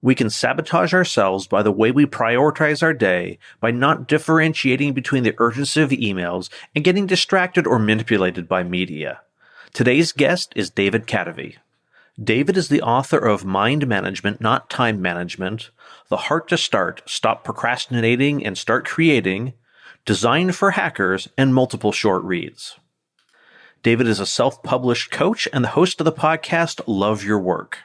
We can sabotage ourselves by the way we prioritize our day, by not differentiating between the urgency of emails and getting distracted or manipulated by media. Today's guest is David Kadavy. David is the author of Mind Management, Not Time Management, The Heart to Start, Stop Procrastinating and Start Creating, Designed for Hackers, and multiple short reads. David is a self-published coach and the host of the podcast Love Your Work.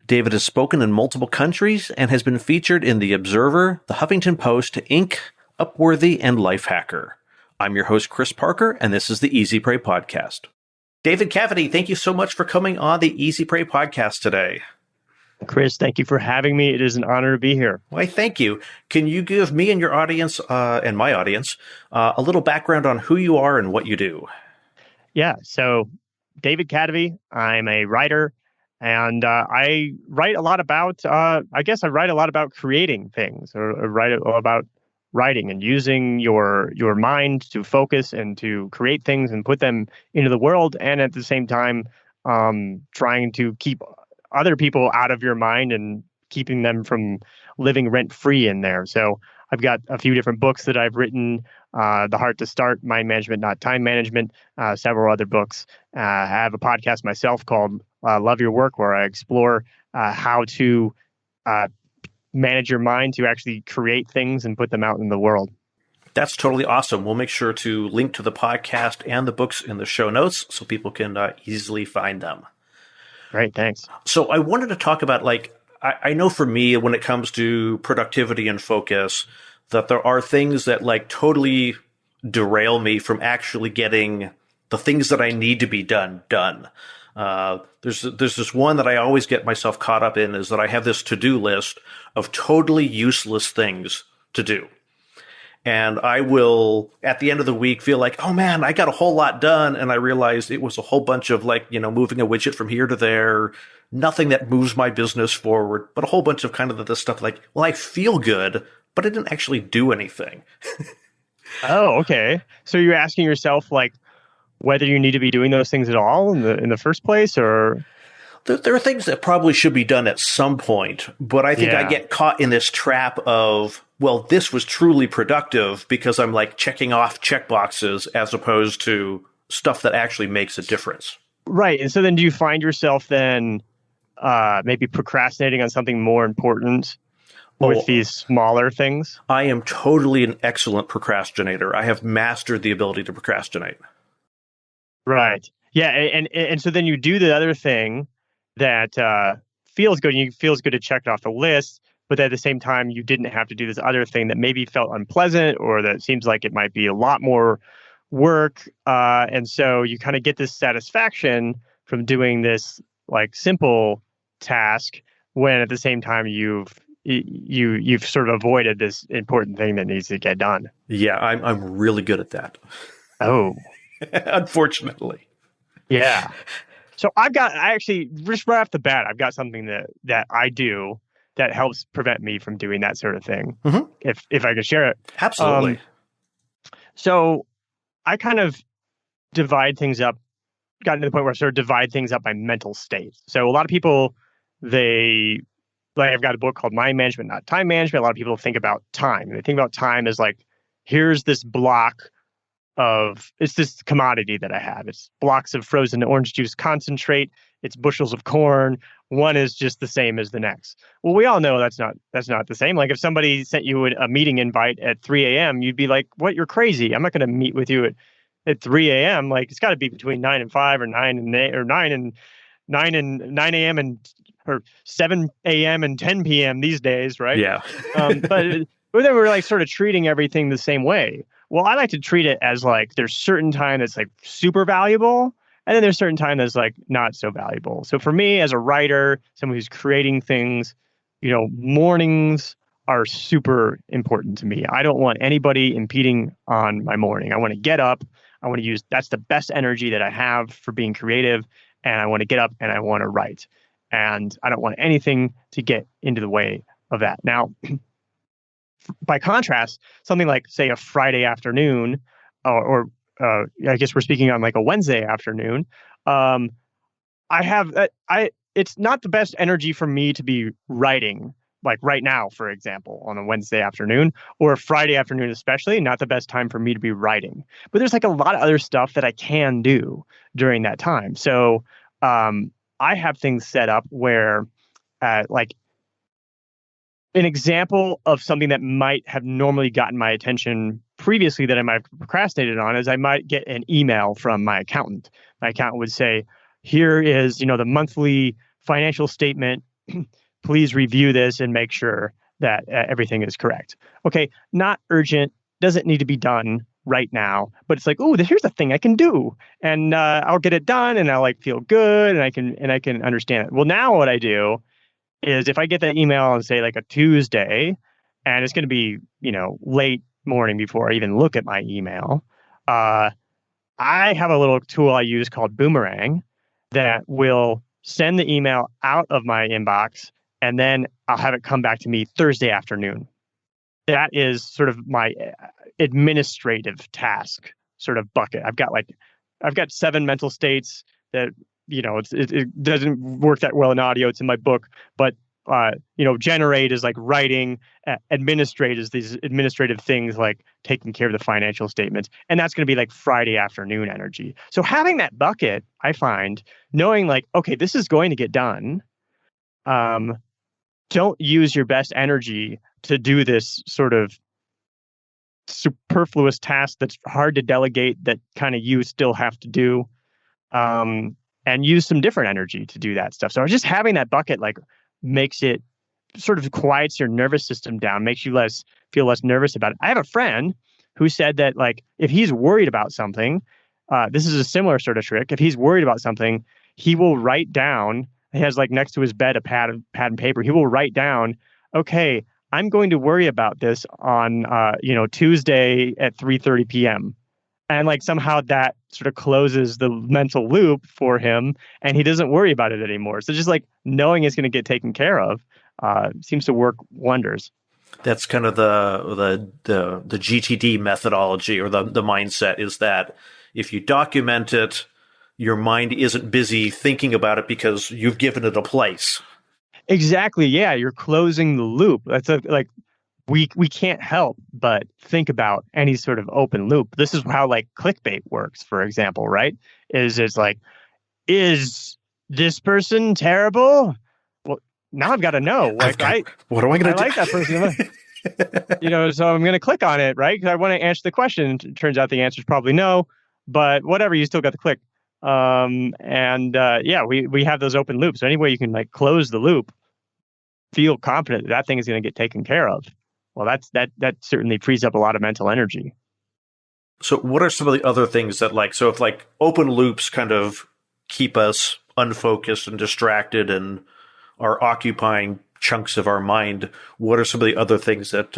David has spoken in multiple countries and has been featured in The Observer, The Huffington Post, Inc., Upworthy, and Lifehacker. I'm your host, Chris Parker, and this is the Easy Pray Podcast. David Kadavy, thank you so much for coming on the Easy Pray Podcast today. Chris, thank you for having me. It is an honor to be here. Why, thank you. Can you give me and your audience, and my audience, a little background on who you are and what you do? Yeah, so David Kadavy, I'm a writer. And I write a lot about, I write a lot about creating things, or write about writing and using your mind to focus and to create things and put them into the world. And at the same time, trying to keep other people out of your mind and keeping them from living rent free in there. So I've got a few different books that I've written, The Heart to Start, Mind Management, Not Time Management, several other books. I have a podcast myself called Love Your Work, where I explore how to manage your mind to actually create things and put them out in the world. That's totally awesome. We'll make sure to link to the podcast and the books in the show notes so people can easily find them. Great, thanks. So I wanted to talk about, I know for me, when it comes to productivity and focus, that there are things that totally derail me from actually getting the things that I need to be done. There's this one that I always get myself caught up in, is that I have this to-do list of totally useless things to do. And I will, at the end of the week, feel like, oh man, I got a whole lot done. And I realized it was a whole bunch of moving a widget from here to there, nothing that moves my business forward, but a whole bunch of kind of this stuff I feel good, but I didn't actually do anything. Oh, okay. So you're asking yourself, whether you need to be doing those things at all in the first place, or? There are things that probably should be done at some point, but I think I get caught in this trap of, well, this was truly productive because I'm checking off checkboxes as opposed to stuff that actually makes a difference. Right. And so then do you find yourself then maybe procrastinating on something more important with these smaller things? I am totally an excellent procrastinator. I have mastered the ability to procrastinate. Right. Yeah. And so then you do the other thing that feels good. And feels good to check it off the list, but at the same time, you didn't have to do this other thing that maybe felt unpleasant, or that seems like it might be a lot more work. And so you kind of get this satisfaction from doing this simple task, when at the same time you've sort of avoided this important thing that needs to get done. Yeah, I'm really good at that. Oh. Unfortunately. Yeah. So I actually, just right off the bat, I've got something that I do that helps prevent me from doing that sort of thing. Mm-hmm. If I could share it. Absolutely. So I kind of divide things up, gotten to the point where I sort of divide things up by mental state. So a lot of people, I've got a book called Mind Management, Not Time Management. A lot of people think about time. They think about time as here's this block it's this commodity that I have. It's blocks of frozen orange juice concentrate. It's bushels of corn. One is just the same as the next. Well, we all know that's not the same. If somebody sent you a meeting invite at 3 a.m., you'd be like, what? You're crazy. I'm not going to meet with you at 3 a.m. It's got to be between 9 and 5, or 9 and 8, or 9 and 9 a.m. or 7 a.m. and 10 p.m. these days, right? Yeah. But then we're sort of treating everything the same way. Well, I like to treat it as there's certain time that's super valuable, and then there's certain time that's not so valuable. So for me, as a writer, someone who's creating things, mornings are super important to me. I don't want anybody impeding on my morning. I want to get up. I want to use, that's the best energy that I have for being creative. And I want to get up and I want to write. And I don't want anything to get into the way of that. Now, by contrast, something like, say, a Friday afternoon, or I guess we're speaking on a Wednesday afternoon, it's not the best energy for me to be writing, like right now, for example, on a Wednesday afternoon or Friday afternoon, especially not the best time for me to be writing. But there's like a lot of other stuff that I can do during that time. So I have things set up where like an example of something that might have normally gotten my attention previously that I might have procrastinated on is I might get an email from my accountant. My accountant would say, here is, the monthly financial statement. Please review this and make sure that everything is correct. Okay, not urgent, doesn't need to be done right now, but it's like, oh, here's a thing I can do, and I'll get it done, and I'll like feel good, and I can understand it. Well, now what I do is if I get that email on say like a Tuesday, and it's going to be late morning before I even look at my email, I have a little tool I use called Boomerang that will send the email out of my inbox, and then I'll have it come back to me Thursday afternoon. That is sort of my administrative task sort of bucket. I've got 7 mental states that, it doesn't work that well in audio. It's in my book, but generate is like writing, administrate is these administrative things like taking care of the financial statements. And that's going to be like Friday afternoon energy. So having that bucket, I find, knowing like, okay, this is going to get done. Don't use your best energy to do this sort of superfluous task that's hard to delegate that kind of you still have to do. And use some different energy to do that stuff. So just having that bucket like makes it sort of quiets your nervous system down, makes you feel less nervous about it. I have a friend who said that like if he's worried about something, this is a similar sort of trick. If he's worried about something, he will write down. He has like next to his bed a pad and paper. He will write down, okay, I'm going to worry about this on Tuesday at 3:30 p.m. And like somehow that sort of closes the mental loop for him, and he doesn't worry about it anymore. So just like knowing it's going to get taken care of seems to work wonders. That's kind of the GTD methodology, or the mindset is that if you document it, your mind isn't busy thinking about it because you've given it a place. Exactly. Yeah, you're closing the loop. That's like we can't help but think about any sort of open loop. This is how like clickbait works, for example, right? It's like, is this person terrible? Well, now I've got to know. Like, what am I going to do? I like that person. So I'm going to click on it, right? Because I want to answer the question. It turns out the answer is probably no, but whatever, you still got to click. We have those open loops. So any way you can like close the loop, feel confident that thing is going to get taken care of. Well, that certainly frees up a lot of mental energy. So what are some of the other things that if like open loops kind of keep us unfocused and distracted and are occupying chunks of our mind, what are some of the other things that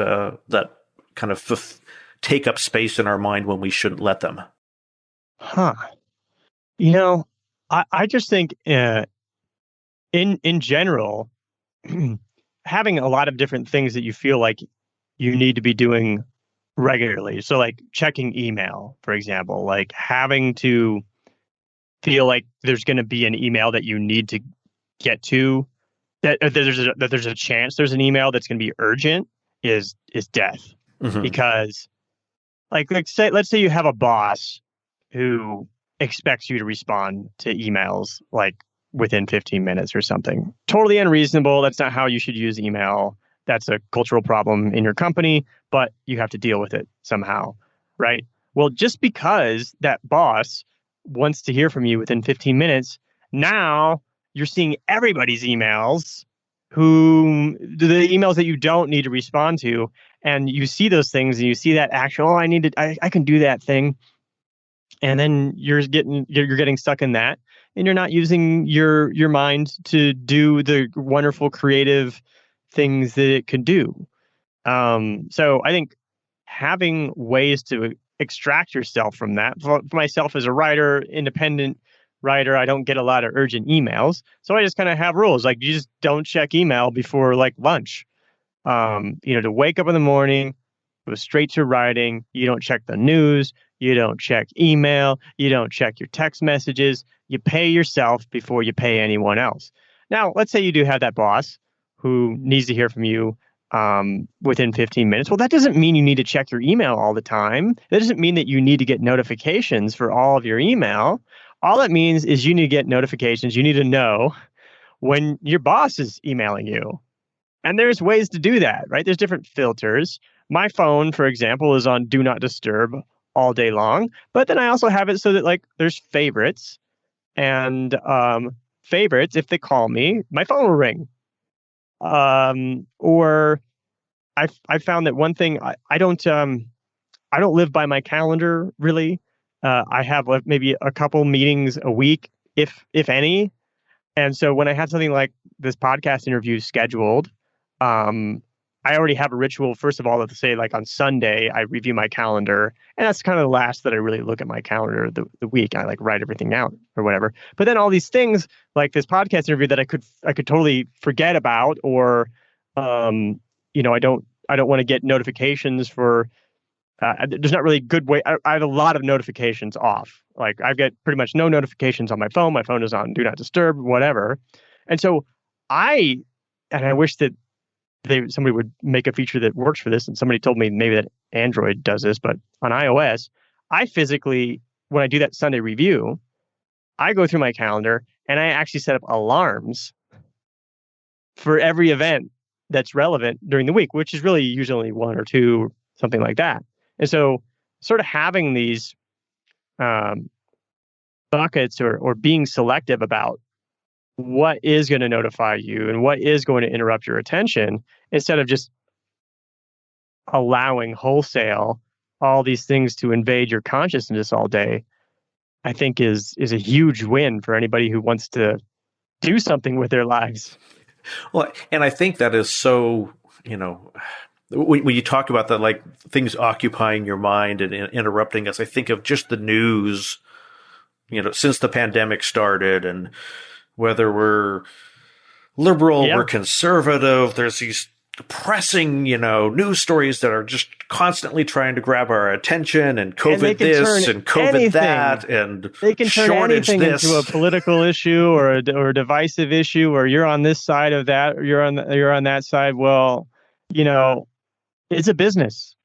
kind of take up space in our mind when we shouldn't let them? I just think in general, having a lot of different things that you feel like you need to be doing regularly. So like checking email, for example, like having to feel like there's going to be an email that you need to get to, that there's a chance there's an email that's going to be urgent is death. Mm-hmm. Because let's say you have a boss who expects you to respond to emails like within 15 minutes or something. Totally unreasonable. That's not how you should use email. That's a cultural problem in your company, but you have to deal with it somehow, right? Well, just because that boss wants to hear from you within 15 minutes, now you're seeing everybody's emails, the emails that you don't need to respond to, and you see those things and you see that action. Oh, I can do that thing. And then you're getting stuck in that, and you're not using your mind to do the wonderful creative things that it could do. So I think having ways to extract yourself from that. For myself as a writer, independent writer, I don't get a lot of urgent emails, so I just kind of have rules like you just don't check email before like lunch. To wake up in the morning, go straight to writing. You don't check the news. You don't check email. You don't check your text messages. You pay yourself before you pay anyone else. Now, let's say you do have that boss who needs to hear from you within 15 minutes. Well, that doesn't mean you need to check your email all the time. That doesn't mean that you need to get notifications for all of your email. All it means is you need to get notifications. You need to know when your boss is emailing you. And there's ways to do that, right? There's different filters. My phone, for example, is on Do Not Disturb all day long. But then I also have it so that like there's favorites. And favorites, if they call me, my phone will ring. Or I found that one thing I don't live by my calendar really. I have maybe a couple meetings a week, if any. And so when I have something like this podcast interview scheduled, I already have a ritual. First of all, to say like on Sunday, I review my calendar, and that's kind of the last that I really look at my calendar the week. And I like write everything out or whatever. But then all these things like this podcast interview that I could totally forget about, or I don't want to get notifications for. There's not really a good way. I have a lot of notifications off. Like I get pretty much no notifications on my phone. My phone is on Do Not Disturb, whatever. And so I wish that somebody would make a feature that works for this. And somebody told me maybe that Android does this, but on iOS, I physically, when I do that Sunday review, I go through my calendar and I actually set up alarms for every event that's relevant during the week, which is really usually only one or two, something like that. And so sort of having these buckets or being selective about what is going to notify you and what is going to interrupt your attention, instead of just allowing wholesale all these things to invade your consciousness all day, I think is a huge win for anybody who wants to do something with their lives. Well, and I think that is so, when you talk about that, like things occupying your mind and interrupting us, I think of just the news, since the pandemic started, and whether we're liberal or conservative, there's these pressing, news stories that are just constantly trying to grab our attention, and COVID this and COVID that, and they can turn anything into a political issue or a divisive issue, or you're on this side of that, or you're on that side. Well, it's a business.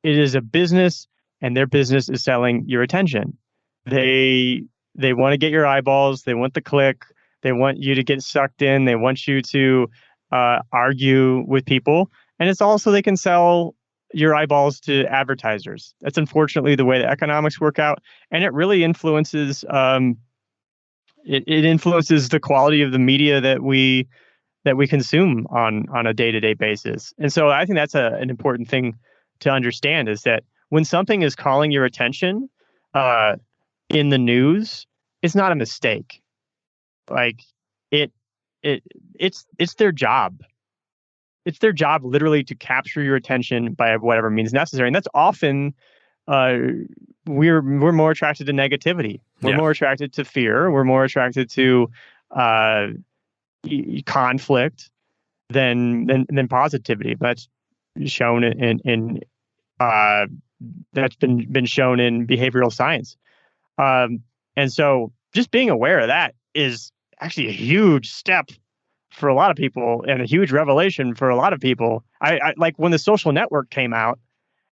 It is a business, and their business is selling your attention. They want to get your eyeballs. They want the click. They want you to get sucked in. They want you to argue with people. And it's also they can sell your eyeballs to advertisers. That's unfortunately the way the economics work out. And it really influences it influences the quality of the media that we consume on a day-to-day basis. And so I think that's an important thing to understand, is that when something is calling your attention in the news, it's not a mistake. Like it's their job. It's their job literally to capture your attention by whatever means necessary. And that's often we're more attracted to negativity. We're more attracted to fear. We're more attracted to conflict than positivity. That's shown in that's been shown in behavioral science. And so just being aware of that is actually a huge step for a lot of people, and a huge revelation for a lot of people. I like when The Social Network came out,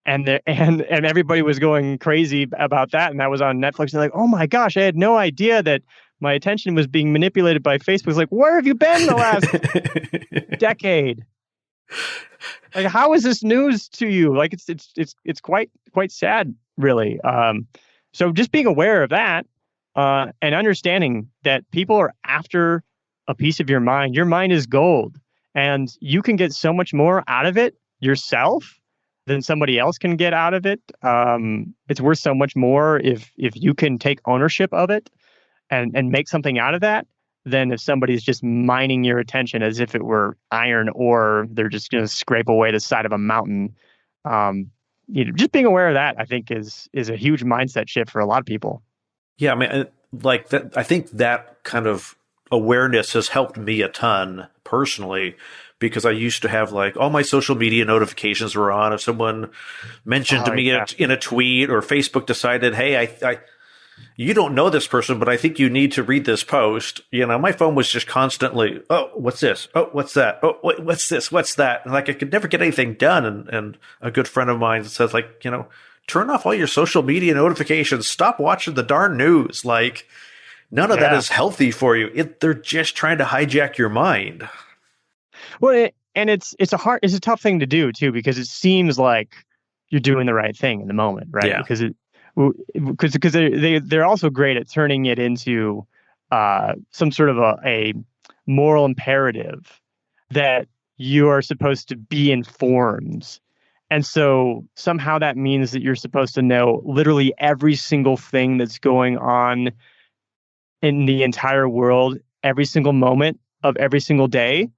and everybody was going crazy about that, and that was on Netflix. And like, oh my gosh, I had no idea that my attention was being manipulated by Facebook. It's like, where have you been the last decade? Like, how is this news to you? Like, it's quite sad, really. So just being aware of that, and understanding that people are after a piece of your mind. Your mind is gold, and you can get so much more out of it yourself than somebody else can get out of it. It's worth so much more if you can take ownership of it and make something out of that, than if somebody's just mining your attention as if it were iron ore. They're just going to scrape away the side of a mountain. Just being aware of that, I think, is a huge mindset shift for a lot of people. Yeah, I mean, like that. I think that kind of awareness has helped me a ton personally, because I used to have like all my social media notifications were on. If someone mentioned to me in a tweet, or Facebook decided, hey, you don't know this person, but I think you need to read this post. My phone was just constantly, oh, what's this? Oh, what's that? Oh, what's this? What's that? And like, I could never get anything done. And a good friend of mine says, like, turn off all your social media notifications. Stop watching the darn news. Like, none of that Yeah. is healthy for you. They're just trying to hijack your mind. Well, and it's a tough thing to do too, because it seems like you're doing the right thing in the moment, right? Yeah. Because they're also great at turning it into some sort of a moral imperative that you are supposed to be informed. And so somehow that means that you're supposed to know literally every single thing that's going on in the entire world, every single moment of every single day.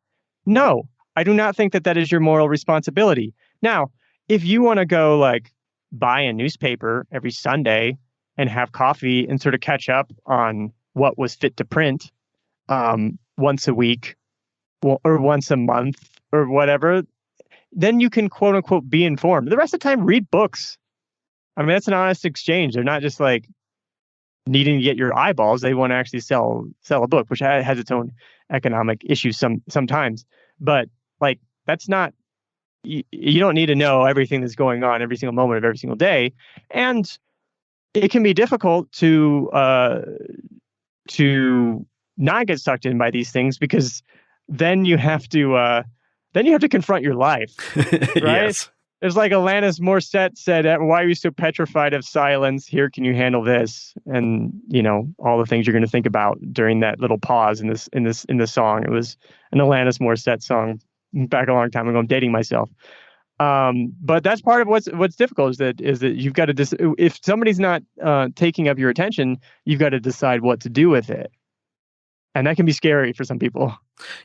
No, I do not think that that is your moral responsibility. Now, if you want to go like buy a newspaper every Sunday and have coffee and sort of catch up on what was fit to print once a week or once a month or whatever, then you can quote unquote be informed. The rest of the time, read books. I mean, that's an honest exchange. They're not just like needing to get your eyeballs. They want to actually sell a book, which has its own economic issues sometimes. But like, that's not, you don't need to know everything that's going on every single moment of every single day. And it can be difficult to not get sucked in by these things, because then you have to confront your life, right? Yes. It's like Alanis Morissette said, "Why are you so petrified of silence? Here, can you handle this?" And all the things you're going to think about during that little pause in the song. It was an Alanis Morissette song back a long time ago. I'm dating myself, but that's part of what's difficult is that you've got to if somebody's not taking up your attention, you've got to decide what to do with it, and that can be scary for some people.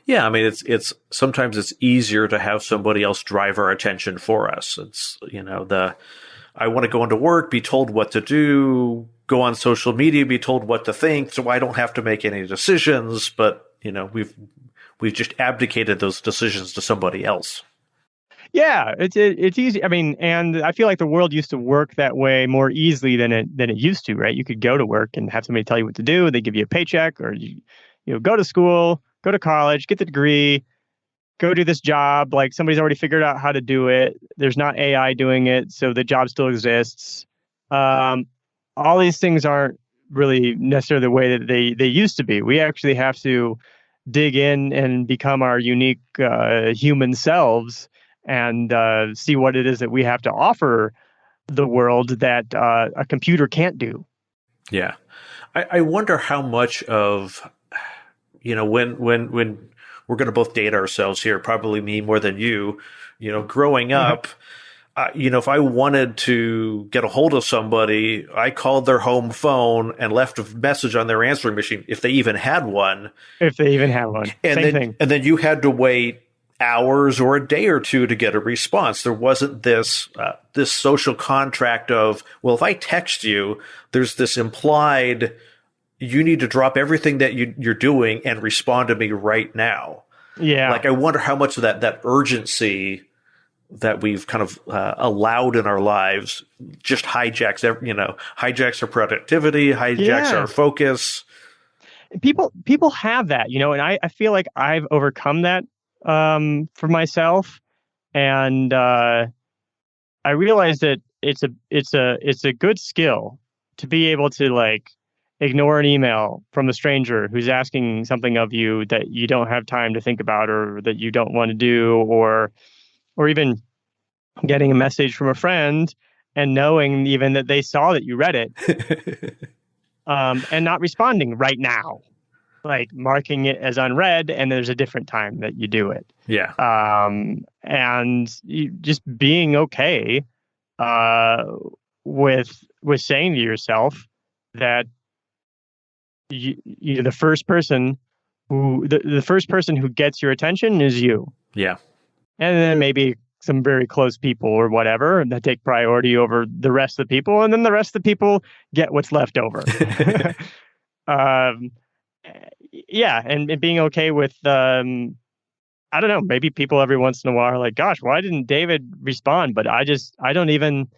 Yeah, I mean, it's sometimes it's easier to have somebody else drive our attention for us. It's, I want to go into work, be told what to do, go on social media, be told what to think, so I don't have to make any decisions. But, we've just abdicated those decisions to somebody else. Yeah, it's easy. I mean, and I feel like the world used to work that way more easily than it used to, right? You could go to work and have somebody tell you what to do. They give you a paycheck, or you go to school, go to college, get the degree, go do this job. Like, somebody's already figured out how to do it. There's not AI doing it, so the job still exists. All these things aren't really necessarily the way that they used to be. We actually have to dig in and become our unique human selves and see what it is that we have to offer the world that a computer can't do. Yeah. I wonder how much of, when we're going to both date ourselves here, probably me more than you, growing up, if I wanted to get a hold of somebody, I called their home phone and left a message on their answering machine, if they even had one. If they even have one. Same thing. And then you had to wait hours or a day or two to get a response. There wasn't this social contract of, well, if I text you, there's this implied, you need to drop everything that you're doing and respond to me right now. Yeah. Like, I wonder how much of that urgency that we've kind of allowed in our lives just hijacks our productivity, hijacks our focus. People have that, and I feel like I've overcome that for myself, and I realized that it's a good skill to be able to like ignore an email from a stranger who's asking something of you that you don't have time to think about, or that you don't want to do, or even getting a message from a friend and knowing even that they saw that you read it, and not responding right now, like marking it as unread, and there's a different time that you do it. Yeah. And just being okay with saying to yourself that you the first person who gets your attention is you. Yeah. And then maybe some very close people or whatever that take priority over the rest of the people, and then the rest of the people get what's left over. Yeah, and being okay with I don't know, maybe people every once in a while are like, gosh, why didn't David respond? But I don't even,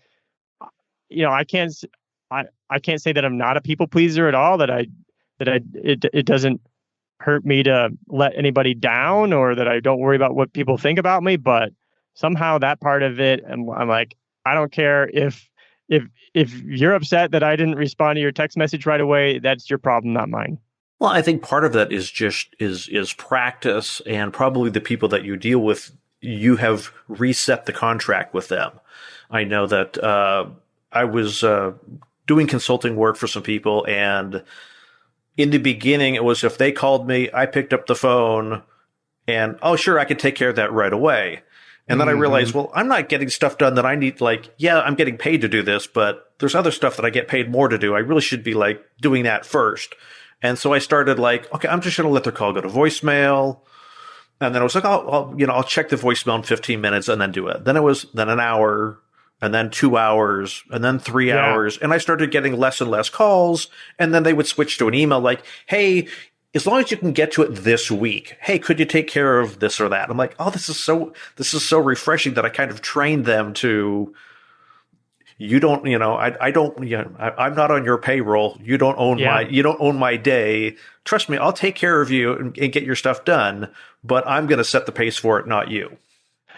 I can't say that I'm not a people pleaser at all, it doesn't hurt me to let anybody down or that I don't worry about what people think about me, but somehow that part of it, and I'm like, I don't care if if you're upset that I didn't respond to your text message right away, that's your problem, not mine. Well, I think part of that is just is practice, and probably the people that you deal with, you have reset the contract with them. I know that I was doing consulting work for some people, and in the beginning, it was if they called me, I picked up the phone, and oh, sure, I could take care of that right away. And then I realized, well, I'm not getting stuff done that I need. Like, yeah, I'm getting paid to do this, but there's other stuff that I get paid more to do. I really should be like doing that first. And so I started like, okay, I'm just going to let their call go to voicemail. And then I was like, I'll check the voicemail in 15 minutes and then do it. Then it was then an hour and then 2 hours and then 3 hours. And I started getting less and less calls. And then they would switch to an email like, hey, as long as you can get to it this week, hey, could you take care of this or that? I'm like, oh, this is so refreshing that I kind of trained them to, you don't, I don't, I'm not on your payroll. You don't own my day. Trust me, I'll take care of you and get your stuff done, but I'm going to set the pace for it, not you.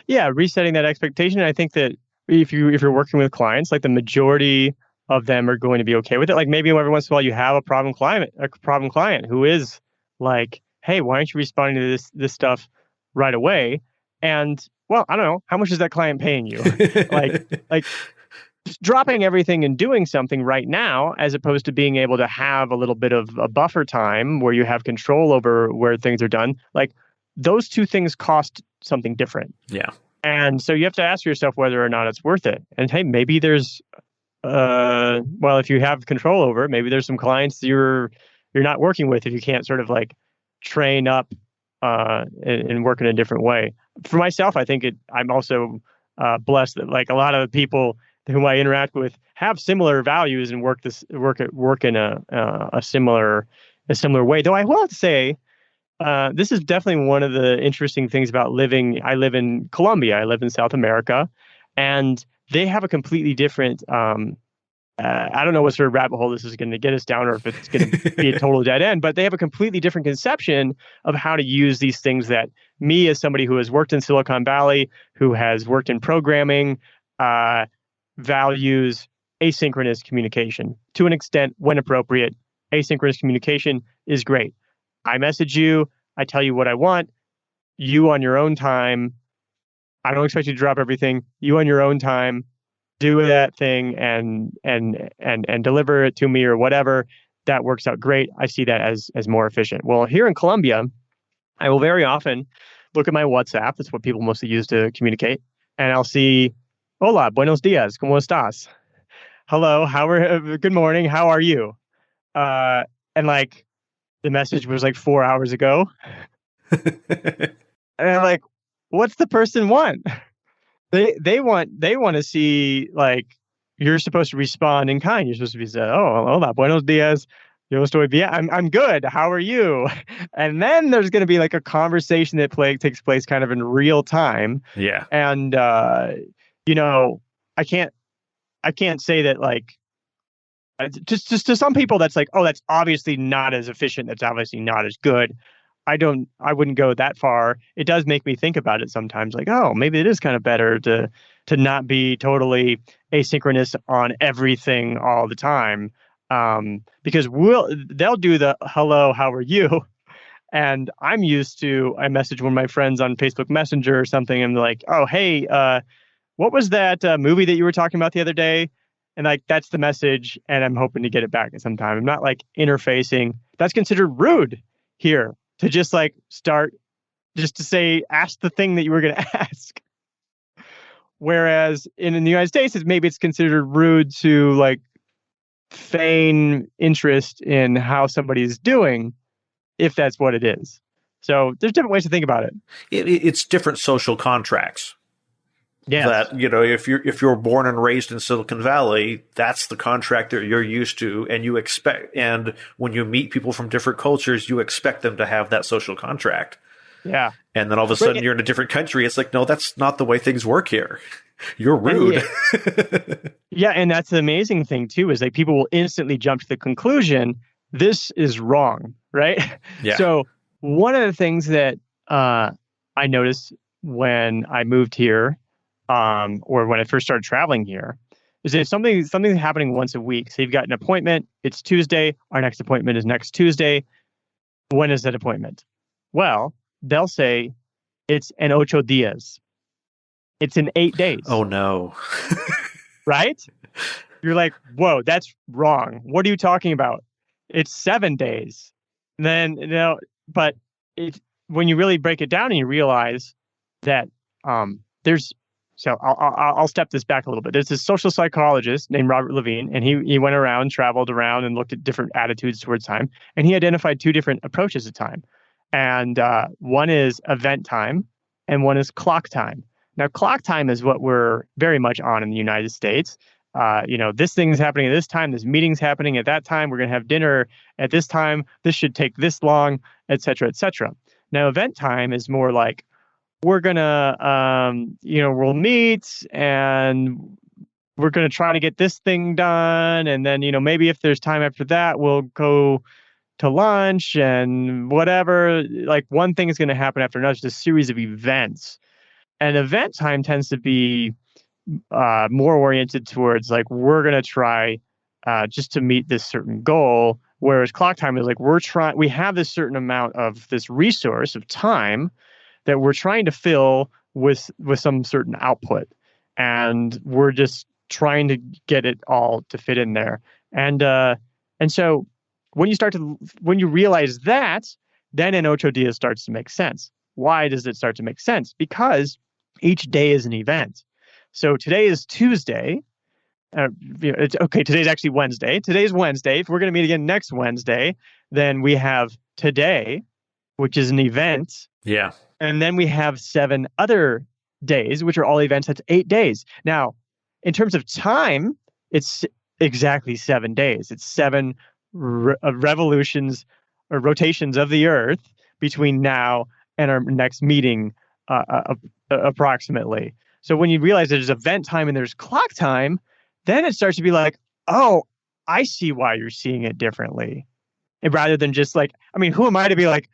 Yeah, resetting that expectation. I think that if you're working with clients, like the majority of them are going to be okay with it. Like maybe every once in a while you have a problem client who is like, hey, why aren't you responding to this stuff right away? And well, I don't know, how much is that client paying you? like just dropping everything and doing something right now, as opposed to being able to have a little bit of a buffer time where you have control over where things are done. Like those two things cost something different. Yeah. And so you have to ask yourself whether or not it's worth it. And hey, maybe there's well, if you have control over it, maybe there's some clients you're not working with if you can't sort of like train up and work in a different way. For myself, I think I'm also blessed that like a lot of the people whom I interact with have similar values and work in a similar way. Though I will have to say, this is definitely one of the interesting things about living. I live in Colombia. I live in South America, and they have a completely different. I don't know what sort of rabbit hole this is going to get us down, or if it's going to be a total dead end. But they have a completely different conception of how to use these things that me, as somebody who has worked in Silicon Valley, who has worked in programming, values asynchronous communication to an extent when appropriate. Asynchronous communication is great. I message you, I tell you what I want, you on your own time. I don't expect you to drop everything. You on your own time, do that thing and deliver it to me or whatever. That works out great. I see that as more efficient. Well, here in Colombia, I will very often look at my WhatsApp. That's what people mostly use to communicate. And I'll see, hola, buenos dias, ¿cómo estás? Hello, good morning, how are you? And like, the message was like 4 hours ago. And I'm like, what's the person want? They want to see like you're supposed to respond in kind. You're supposed to be said, oh, hola, buenos dias. Yo estoy bien. I'm good. How are you? And then there's going to be like a conversation that takes place kind of in real time. Yeah. And I can't say that like. Just to some people, that's like, oh, that's obviously not as efficient. That's obviously not as good. I wouldn't go that far. It does make me think about it sometimes, like, oh, maybe it is kind of better to not be totally asynchronous on everything all the time, because they'll do the hello, how are you? And I message one of my friends on Facebook Messenger or something, and like, oh, hey, what was that movie that you were talking about the other day? And like, that's the message, and I'm hoping to get it back at some time. I'm not like interfacing. That's considered rude here, to just like start just to say, ask the thing that you were going to ask. Whereas in the United States, maybe it's considered rude to like feign interest in how somebody's doing, if that's what it is. So there's different ways to think about it. It's different social contracts. Yes. That, if you're born and raised in Silicon Valley, that's the contract that you're used to, and you expect, and when you meet people from different cultures, you expect them to have that social contract. Yeah. And then all of a sudden you're in a different country. It's like, no, that's not the way things work here. You're And rude. yeah, and that's the amazing thing too, is like people will instantly jump to the conclusion, this is wrong, right? Yeah. So one of the things that I noticed when I moved here, or when I first started traveling here, is if something's happening once a week. So you've got an appointment, it's Tuesday, our next appointment is next Tuesday. When is that appointment? Well, they'll say it's en 8 días. It's in 8 days, Oh no. right? You're like, whoa, that's wrong. What are you talking about? It's 7 days. And then, but it, when you really break it down and you realize that there's, so I'll step this back a little bit. There's this social psychologist named Robert Levine, and he went around, traveled around, and looked at different attitudes towards time. And he identified two different approaches to time. And one is event time, and one is clock time. Now, clock time is what we're very much on in the United States. This thing's happening at this time, this meeting's happening at that time, we're going to have dinner at this time, this should take this long, et cetera, et cetera. Now, event time is more like, we're going to, we'll meet and we're going to try to get this thing done. And then, maybe if there's time after that, we'll go to lunch and whatever. Like one thing is going to happen after another, just a series of events. And event time tends to be more oriented towards like, we're going to try just to meet this certain goal. Whereas clock time is like, we have this certain amount of this resource of time that we're trying to fill with some certain output. And we're just trying to get it all to fit in there. And so when you realize that, then en 8 días starts to make sense. Why does it start to make sense? Because each day is an event. So today is Tuesday. Today's actually Wednesday. Today's Wednesday. If we're going to meet again next Wednesday, then we have today, which is an event. Yeah. And then we have 7 other days, which are all events. That's 8 days. Now, in terms of time, it's exactly 7 days. It's 7 revolutions or rotations of the Earth between now and our next meeting, approximately. So when you realize there's event time and there's clock time, then it starts to be like, oh, I see why you're seeing it differently. And rather than just like, I mean, who am I to be like,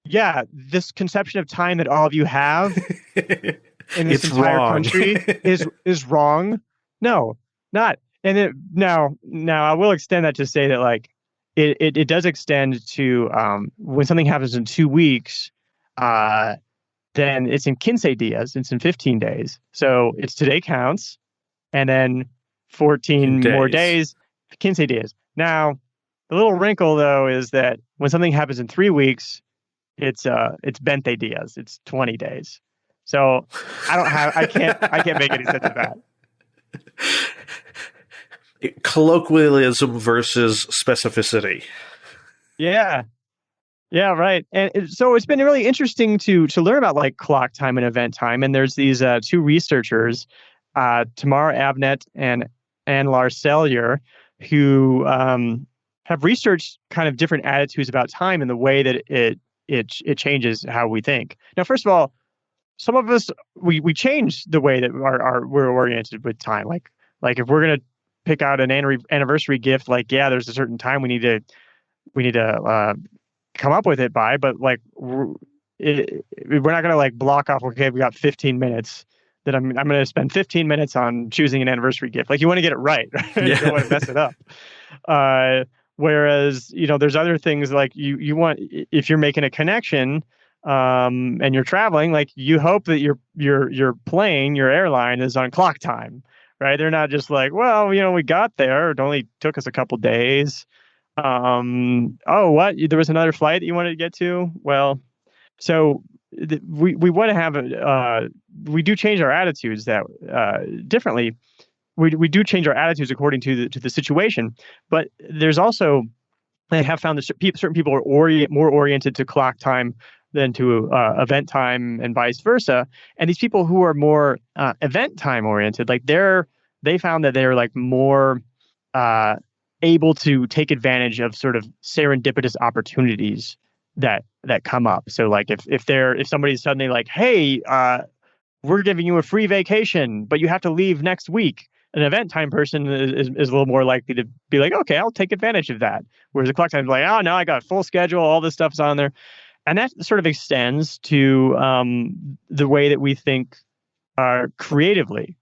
yeah, this conception of time that all of you have in this entire country is wrong. No, not. And now I will extend that to say that like it does extend to when something happens in 2 weeks, then it's in 15 días. It's in 15 days. So it's today counts, and then 14 more days, 15 días. Now, the little wrinkle though is that when something happens in 3 weeks, it's 20 días. It's 20 days. So I can't make any sense of that. Colloquialism versus specificity. Yeah. Yeah, right. And so it's been really interesting to learn about like clock time and event time. And there's these 2 researchers, Tamar Abnett and Anne Larcellier, who have researched kind of different attitudes about time and the way that it changes how we think. Now, first of all, some of us we change the way that we're oriented with time. Like if we're gonna pick out an anniversary gift, like there's a certain time we need to come up with it by, but like we're not gonna like block off. Okay, we got 15 minutes. That I'm gonna spend 15 minutes on choosing an anniversary gift. Like you want to get it right. Right? You don't want to mess it up. Whereas there's other things like you want, if you're making a connection and you're traveling, like you hope that your plane, your airline is on clock time, right? They're not just like, well, we got there. It only took us a couple days. Oh, what? There was another flight that you wanted to get to? Well, so we want to have we do change our attitudes that differently. We do change our attitudes according to the situation, but there's also, I have found that certain people are more oriented to clock time than to event time and vice versa. And these people who are more event time oriented, like they found that they're like more able to take advantage of sort of serendipitous opportunities that come up. So like if somebody's suddenly like, hey, we're giving you a free vacation, but you have to leave next week. An event time person is a little more likely to be like, okay, I'll take advantage of that. Whereas a clock time is like, oh no, I got a full schedule, all this stuff's on there. And that sort of extends to the way that we think creatively.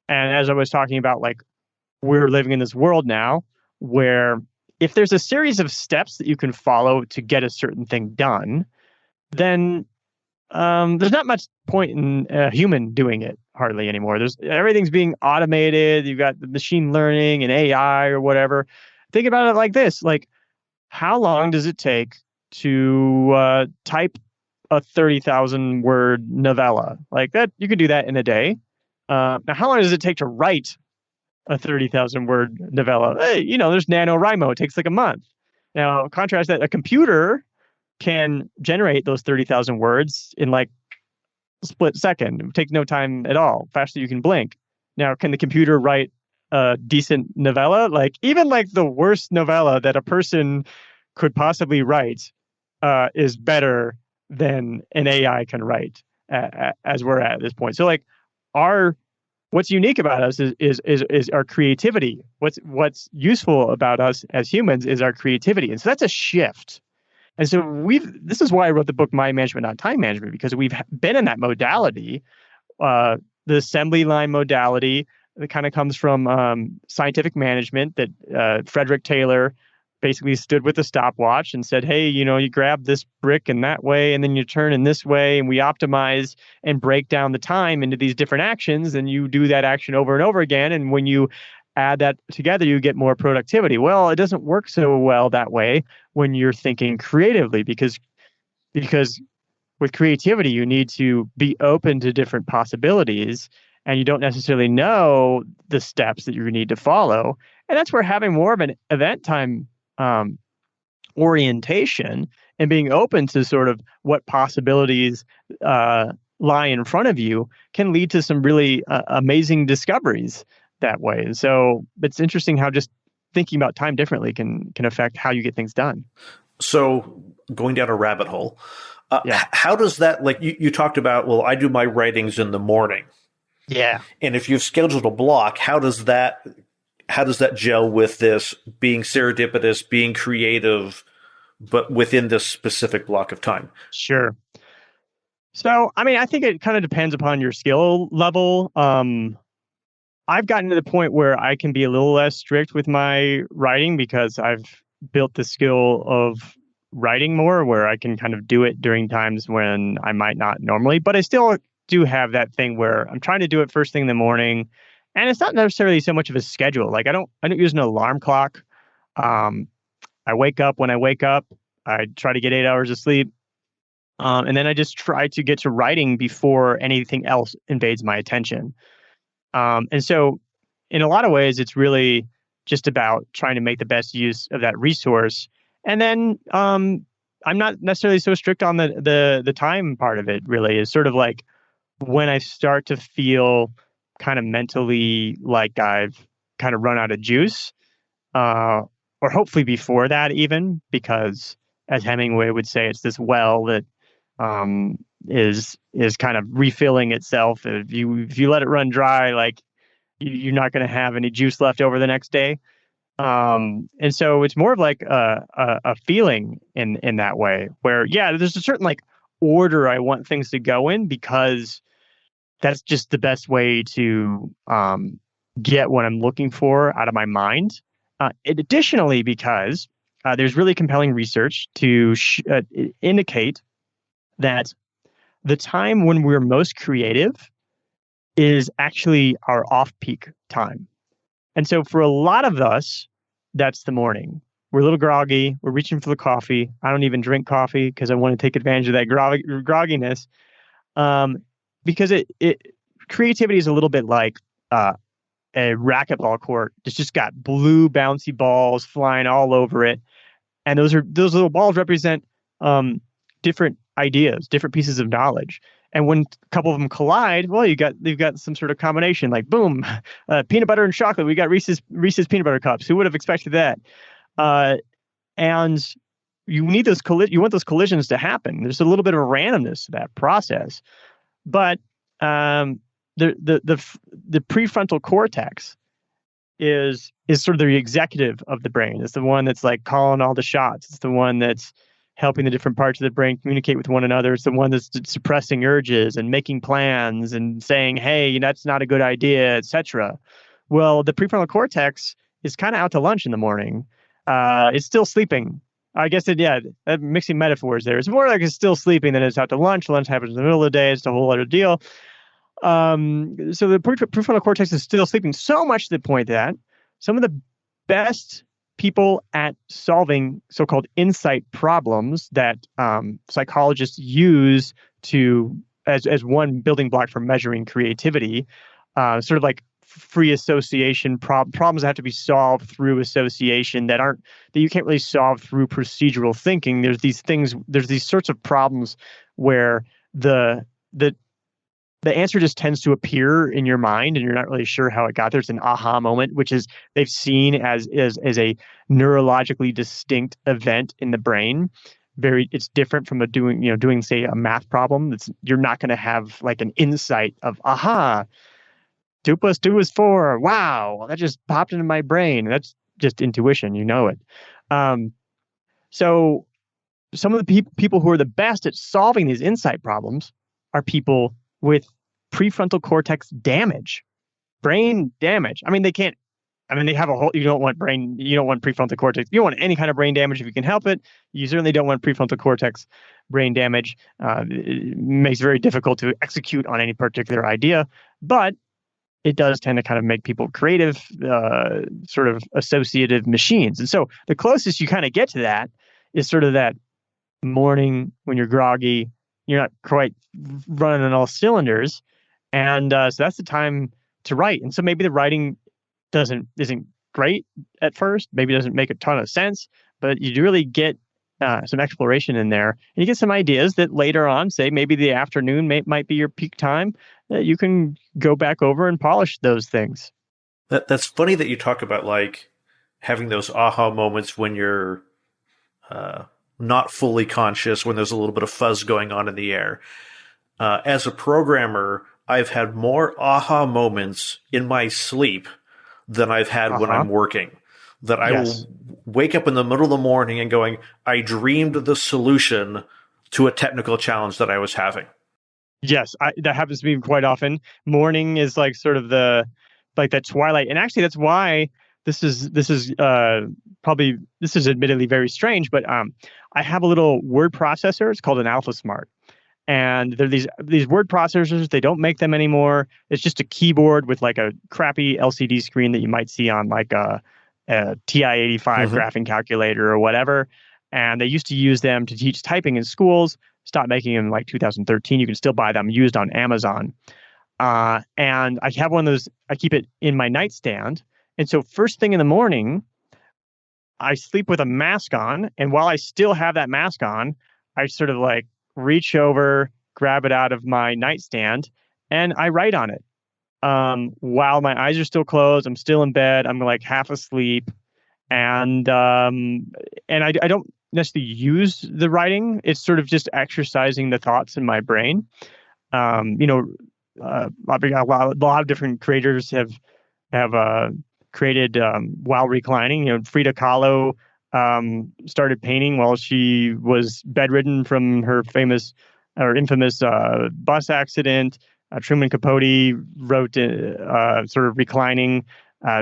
And as I was talking about, like, we're living in this world now where if there's a series of steps that you can follow to get a certain thing done, then there's not much point in a human doing it hardly anymore. Everything's being automated. You've got the machine learning and AI or whatever. Think about it like this: like, how long does it take to type a 30,000 word novella? Like that, you could do that in a day. Now, how long does it take to write a 30,000 word novella? Hey, there's NaNoWriMo. It takes like a month. Now, contrast that, a computer can generate those 30,000 words in like a split second. It takes no time at all. Faster you can blink. Now, can the computer write a decent novella? Like, even like the worst novella that a person could possibly write is better than an AI can write as we're at this point. So like what's unique about us is our creativity. What's useful about us as humans is our creativity. And so that's a shift. And so this is why I wrote the book My Management, Not Time Management, because we've been in that modality, the assembly line modality that kind of comes from scientific management that Frederick Taylor basically stood with a stopwatch and said, hey, you grab this brick in that way, and then you turn in this way, and we optimize and break down the time into these different actions, and you do that action over and over again. And when you add that together, you get more productivity. Well, it doesn't work so well that way when you're thinking creatively, because with creativity, you need to be open to different possibilities, and you don't necessarily know the steps that you need to follow. And that's where having more of an event time orientation and being open to sort of what possibilities lie in front of you can lead to some really amazing discoveries that way. And so it's interesting how just thinking about time differently can affect how you get things done. So going down a rabbit hole, Yeah. how does that, like you talked about, well, I do my writings in the morning. Yeah. And if you've scheduled a block, how does that gel with this being serendipitous, being creative, but within this specific block of time? Sure. So, I mean, I think it kind of depends upon your skill level. I've gotten to the point where I can be a little less strict with my writing because I've built the skill of writing more, where I can kind of do it during times when I might not normally. But I still do have that thing where I'm trying to do it first thing in the morning, and it's not necessarily so much of a schedule. Like I don't use an alarm clock. I wake up when I wake up. I try to get 8 hours of sleep. And then I just try to get to writing before anything else invades my attention. And so in a lot of ways, it's really just about trying to make the best use of that resource. And then I'm not necessarily so strict on the time part of it, really. Is sort of like when I start to feel kind of mentally like I've kind of run out of juice, or hopefully before that even, because as Hemingway would say, it's this well that is kind of refilling itself. If you let it run dry, like you're not going to have any juice left over the next day. And so it's more of like a feeling in that way, where there's a certain like order I want things to go in, because that's just the best way to get what I'm looking for out of my mind. Additionally, because there's really compelling research to indicate that the time when we're most creative is actually our off-peak time. And so for a lot of us, that's the morning. We're a little groggy. We're reaching for the coffee. I don't even drink coffee because I want to take advantage of that grogginess. Because creativity is a little bit like a racquetball court. It's just got blue bouncy balls flying all over it. And those little balls represent different ideas, different pieces of knowledge. And when a couple of them collide, well, you've got some sort of combination, like boom, peanut butter and chocolate. We got Reese's peanut butter cups. Who would have expected that? And you need you want those collisions to happen. There's a little bit of randomness to that process, but um, the prefrontal cortex is sort of the executive of the brain. It's the one that's like calling all the shots. It's the one that's helping the different parts of the brain communicate with one another. It's the one that's suppressing urges and making plans and saying, "Hey, that's not a good idea," etc. Well, the prefrontal cortex is kind of out to lunch in the morning. It's still sleeping. I guess yeah, mixing metaphors there. It's more like it's still sleeping than it's out to lunch. Lunch happens in the middle of the day. It's a whole other deal. So the prefrontal cortex is still sleeping, so much to the point that some of the best people at solving so-called insight problems that psychologists use to as one building block for measuring creativity, sort of like free association problems that have to be solved through association that you can't really solve through procedural thinking. There's these sorts of problems where the answer just tends to appear in your mind and you're not really sure how it got there. It's an aha moment, which is they've seen as a neurologically distinct event in the brain. It's different from doing say a math problem. You're not going to have like an insight of aha, 2 + 2 is 4. Wow, that just popped into my brain. That's just intuition, it. So some of the people who are the best at solving these insight problems are people with prefrontal cortex damage, brain damage. I mean, they have a whole, you don't want prefrontal cortex. You don't want any kind of brain damage if you can help it. You certainly don't want prefrontal cortex brain damage. It makes it very difficult to execute on any particular idea, but it does tend to kind of make people creative, sort of associative machines. And so the closest you kind of get to that is sort of that morning when you're groggy, you're not quite running on all cylinders. And so that's the time to write. And so maybe the writing isn't great at first, maybe doesn't make a ton of sense, but you do really get some exploration in there. And you get some ideas that later on, say maybe the afternoon might be your peak time, that you can go back over and polish those things. That's funny that you talk about like having those aha moments when you're not fully conscious, when there's a little bit of fuzz going on in the air. As a programmer, I've had more aha moments in my sleep than I've had when I'm working. That I will wake up in the middle of the morning and going, I dreamed the solution to a technical challenge that I was having. Yes, that happens to me quite often. Morning is like sort of like that twilight. And actually that's why this is admittedly very strange, but I have a little word processor. It's called an AlphaSmart. And they're these word processors. They don't make them anymore. It's just a keyboard with like a crappy LCD screen that you might see on like a TI-85 graphing calculator or whatever. And they used to use them to teach typing in schools. Stopped making them in like 2013. You can still buy them used on Amazon. And I have one of those. I keep it in my nightstand. And so first thing in the morning, I sleep with a mask on. And while I still have that mask on, I sort of like reach over, grab it out of my nightstand, and I write on it. While my eyes are still closed, I'm still in bed. I'm like half asleep, and I don't necessarily use the writing. It's sort of just exercising the thoughts in my brain. A lot of different creators have created while reclining. Frida Kahlo started painting while she was bedridden from her infamous bus accident. Truman Capote wrote sort of reclining.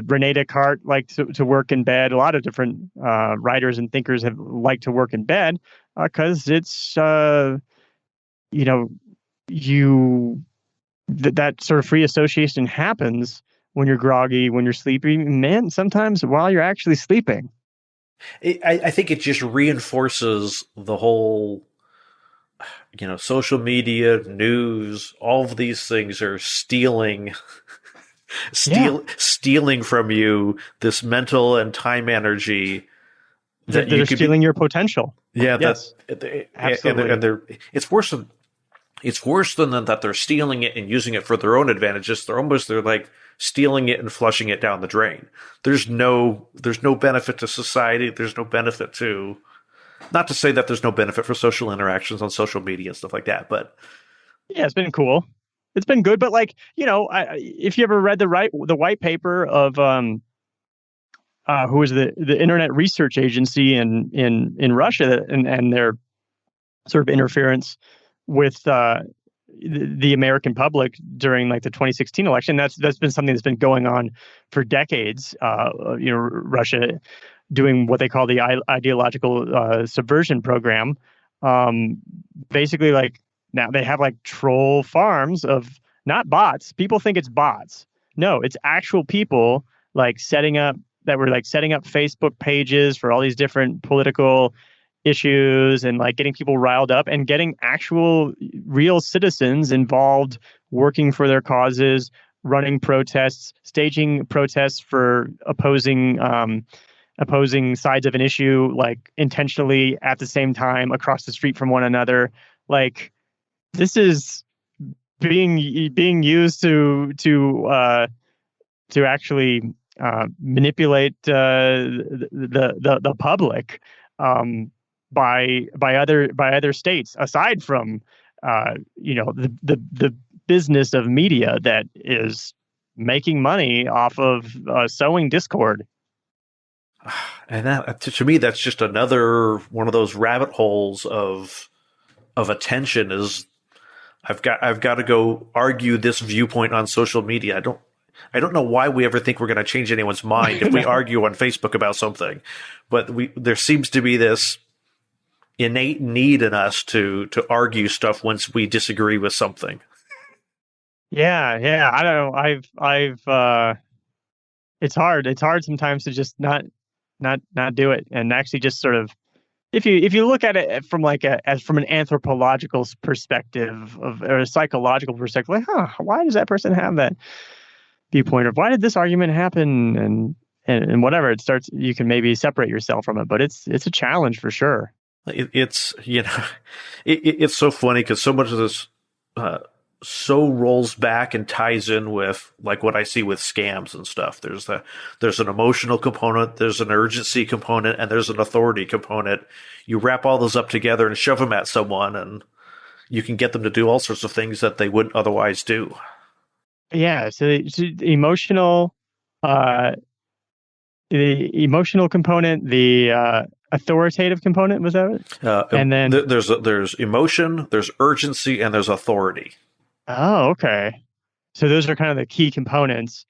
Rene Descartes liked to work in bed. A lot of different writers and thinkers have liked to work in bed because it's that sort of free association happens when you're groggy, when you're sleepy, and sometimes while you're actually sleeping. I think it just reinforces the whole, social media, news, all of these things are stealing from you this mental and time energy that they're stealing your potential. Yeah, yes, absolutely. And it's worse than that. They're stealing it and using it for their own advantages. They're like stealing it and flushing it down the drain. There's no benefit to society. There's no benefit to, not to say that there's no benefit for social interactions on social media and stuff like that, but yeah, it's been cool. it's been good. But like, if you ever read the white paper of who was the Internet Research Agency in Russia, and their sort of interference with the American public during like the 2016 election. That's been something that's been going on for decades. Russia doing what they call the ideological subversion program. Um, Basically, like now they have like troll farms of not bots. People think it's bots. No, it's actual people like setting up Facebook pages for all these different political issues and like getting people riled up and getting actual real citizens involved, working for their causes, running protests, staging protests for opposing sides of an issue, like intentionally at the same time across the street from one another. Like this is being used to actually manipulate the public by other states, aside from the business of media that is making money off of sowing discord. And that, to me, that's just another one of those rabbit holes of attention. Is I've got to go argue this viewpoint on social media. I don't know why we ever think we're going to change anyone's mind if we argue on Facebook about something, but there seems to be this innate need in us to argue stuff once we disagree with something. Yeah. I don't know. I've it's hard. It's hard sometimes to just not do it, and actually just sort of, if you look at it from like from an anthropological perspective or a psychological perspective, like, why does that person have that viewpoint, or why did this argument happen, and whatever, it starts, you can maybe separate yourself from it, but it's a challenge for sure. It's it's so funny because so much of this so rolls back and ties in with like what I see with scams and stuff. There's an emotional component, there's an urgency component, and there's an authority component. You wrap all those up together and shove them at someone, and you can get them to do all sorts of things that they wouldn't otherwise do. Yeah, so the emotional component, the authoritative component, was that it? And then there's emotion, there's urgency, and there's authority. Oh, okay. So those are kind of the key components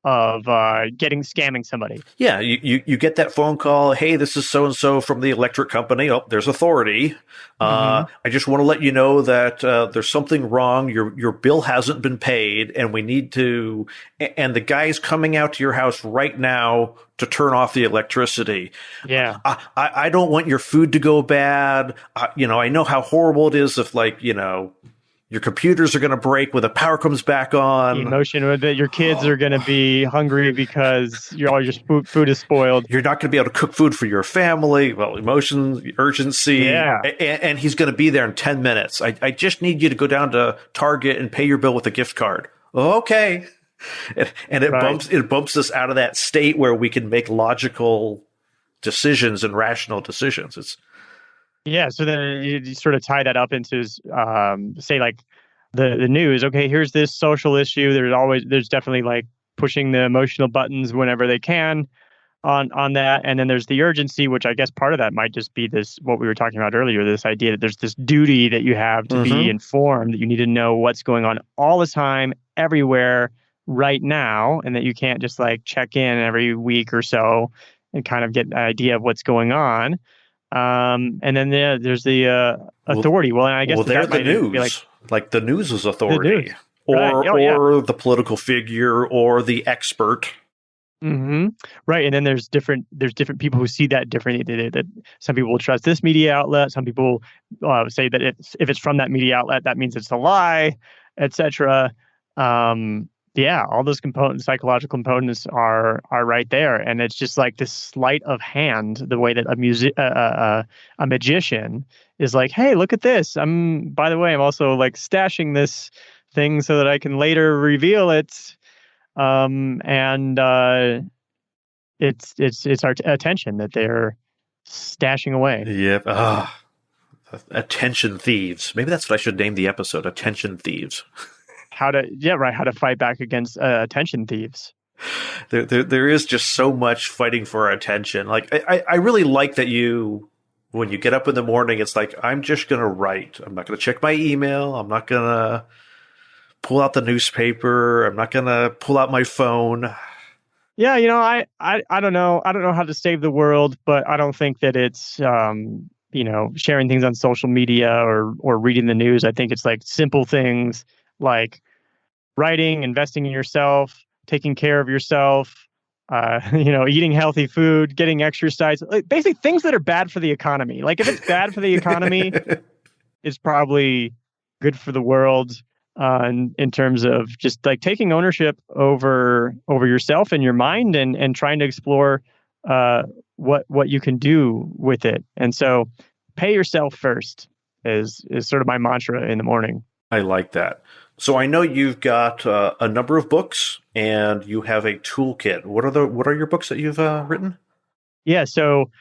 of scamming somebody. Yeah, you get that phone call. Hey, this is so and so from the electric company. Oh, there's authority. I just want to let you know that there's something wrong. Your bill hasn't been paid, and we need to. And the guy's coming out to your house right now to turn off the electricity. Yeah, I don't want your food to go bad. I know how horrible it is if your computers are going to break when the power comes back on. The emotion with it. Your kids are going to be hungry because all your food is spoiled. You're not going to be able to cook food for your family. Well, emotion, urgency. Yeah. And he's going to be there in 10 minutes. I just need you to go down to Target and pay your bill with a gift card. Okay. And it bumps us out of that state where we can make logical decisions and rational decisions. Yeah, so then you sort of tie that up into, say, like the news. Okay, here's this social issue. There's definitely like pushing the emotional buttons whenever they can on that, and then there's the urgency, which I guess part of that might just be this, what we were talking about earlier, this idea that there's this duty that you have to be informed, that you need to know what's going on all the time, everywhere, right now, and that you can't just like check in every week or so and kind of get an idea of what's going on. And then there's the authority. Well, and I guess they're the news. Like the news is authority, or the political figure, or the expert. Right, and then there's different people who see that differently. That some people will trust this media outlet. Some people say that if it's from that media outlet, that means it's a lie, etc. Yeah, all those psychological components are right there, and it's just like this sleight of hand. The way that a magician is like, hey, look at this. By the way, I'm also like stashing this thing so that I can later reveal it. And it's our attention that they're stashing away. Yep. Attention thieves. Maybe that's what I should name the episode. Attention thieves. how to how to fight back against attention thieves. There is just so much fighting for our attention. Like I really like that when you get up in the morning, it's like, I'm just going to write. I'm not going to check my email. I'm not going to pull out the newspaper. I'm not going to pull out my phone. Yeah, I don't know. I don't know how to save the world, but I don't think that it's sharing things on social media or reading the news. I think it's like simple things like writing, investing in yourself, taking care of yourself, eating healthy food, getting exercise, like basically things that are bad for the economy. Like if it's bad for the economy, it's probably good for the world. In terms of just like taking ownership over yourself and your mind and trying to explore what you can do with it. And so pay yourself first is sort of my mantra in the morning. I like that. So I know you've got a number of books and you have a toolkit. What are your books that you've written? Yeah, so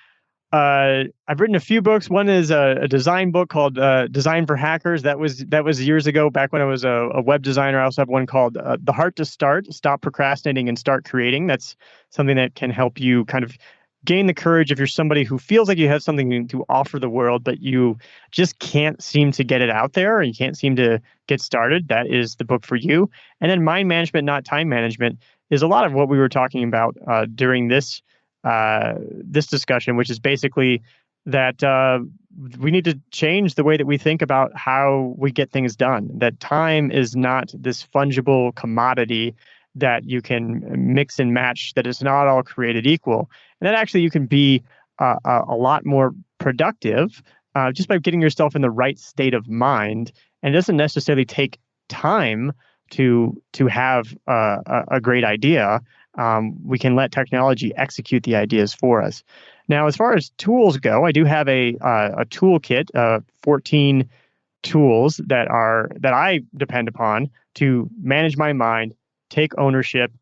I've written a few books. One is a design book called Design for Hackers. That was years ago, back when I was a web designer. I also have one called The Heart to Start, Stop Procrastinating and Start Creating. That's something that can help you kind of gain the courage if you're somebody who feels like you have something to offer the world, but you just can't seem to get it out there, or you can't seem to get started. That is the book for you. And then Mind Management, Not Time Management is a lot of what we were talking about during this discussion, which is basically that we need to change the way that we think about how we get things done. That time is not this fungible commodity that you can mix and match, that is not all created equal. And that actually you can be a lot more productive just by getting yourself in the right state of mind. And it doesn't necessarily take time to have a great idea. We can let technology execute the ideas for us. Now, as far as tools go, I do have a toolkit of 14 tools that I depend upon to manage my mind, take ownership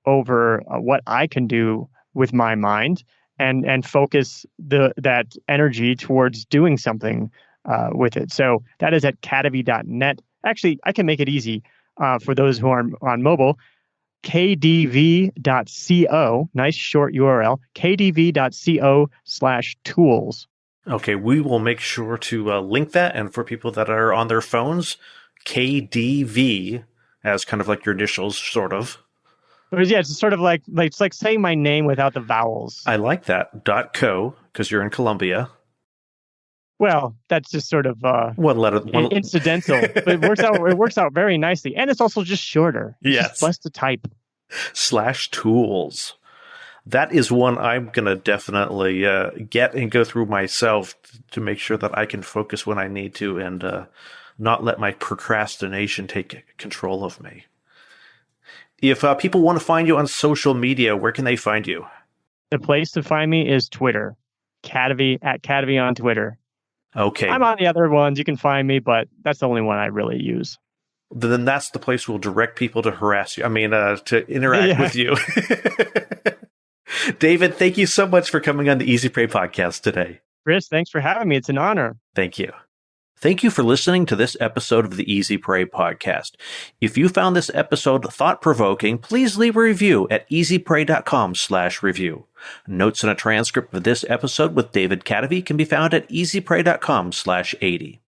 over what I can do with my mind, and focus that energy towards doing something with it. So that is at Kadavy.net. Actually, I can make it easy for those who are on mobile. KDV.co, nice short URL, KDV.co/tools. Okay, we will make sure to link that. And for people that are on their phones, KDV as kind of like your initials, sort of. Yeah, it's sort of like it's like saying my name without the vowels. I like that. .co, because you're in Colombia. Well, that's just sort of incidental, but it works out very nicely, and it's also just shorter. Yes, just less to type. /tools. That is one I'm gonna definitely get and go through myself to make sure that I can focus when I need to and not let my procrastination take control of me. If people want to find you on social media, where can they find you? The place to find me is Twitter, Kadavy on Twitter. Okay. I'm on the other ones. You can find me, but that's the only one I really use. Then that's the place we'll direct people to harass you. I mean, to interact with you. David, thank you so much for coming on the Easy Prey podcast today. Chris, thanks for having me. It's an honor. Thank you. Thank you for listening to this episode of the Easy Prey podcast. If you found this episode thought-provoking, please leave a review at easyprey.com/review. Notes and a transcript of this episode with David Kadavy can be found at easyprey.com/80.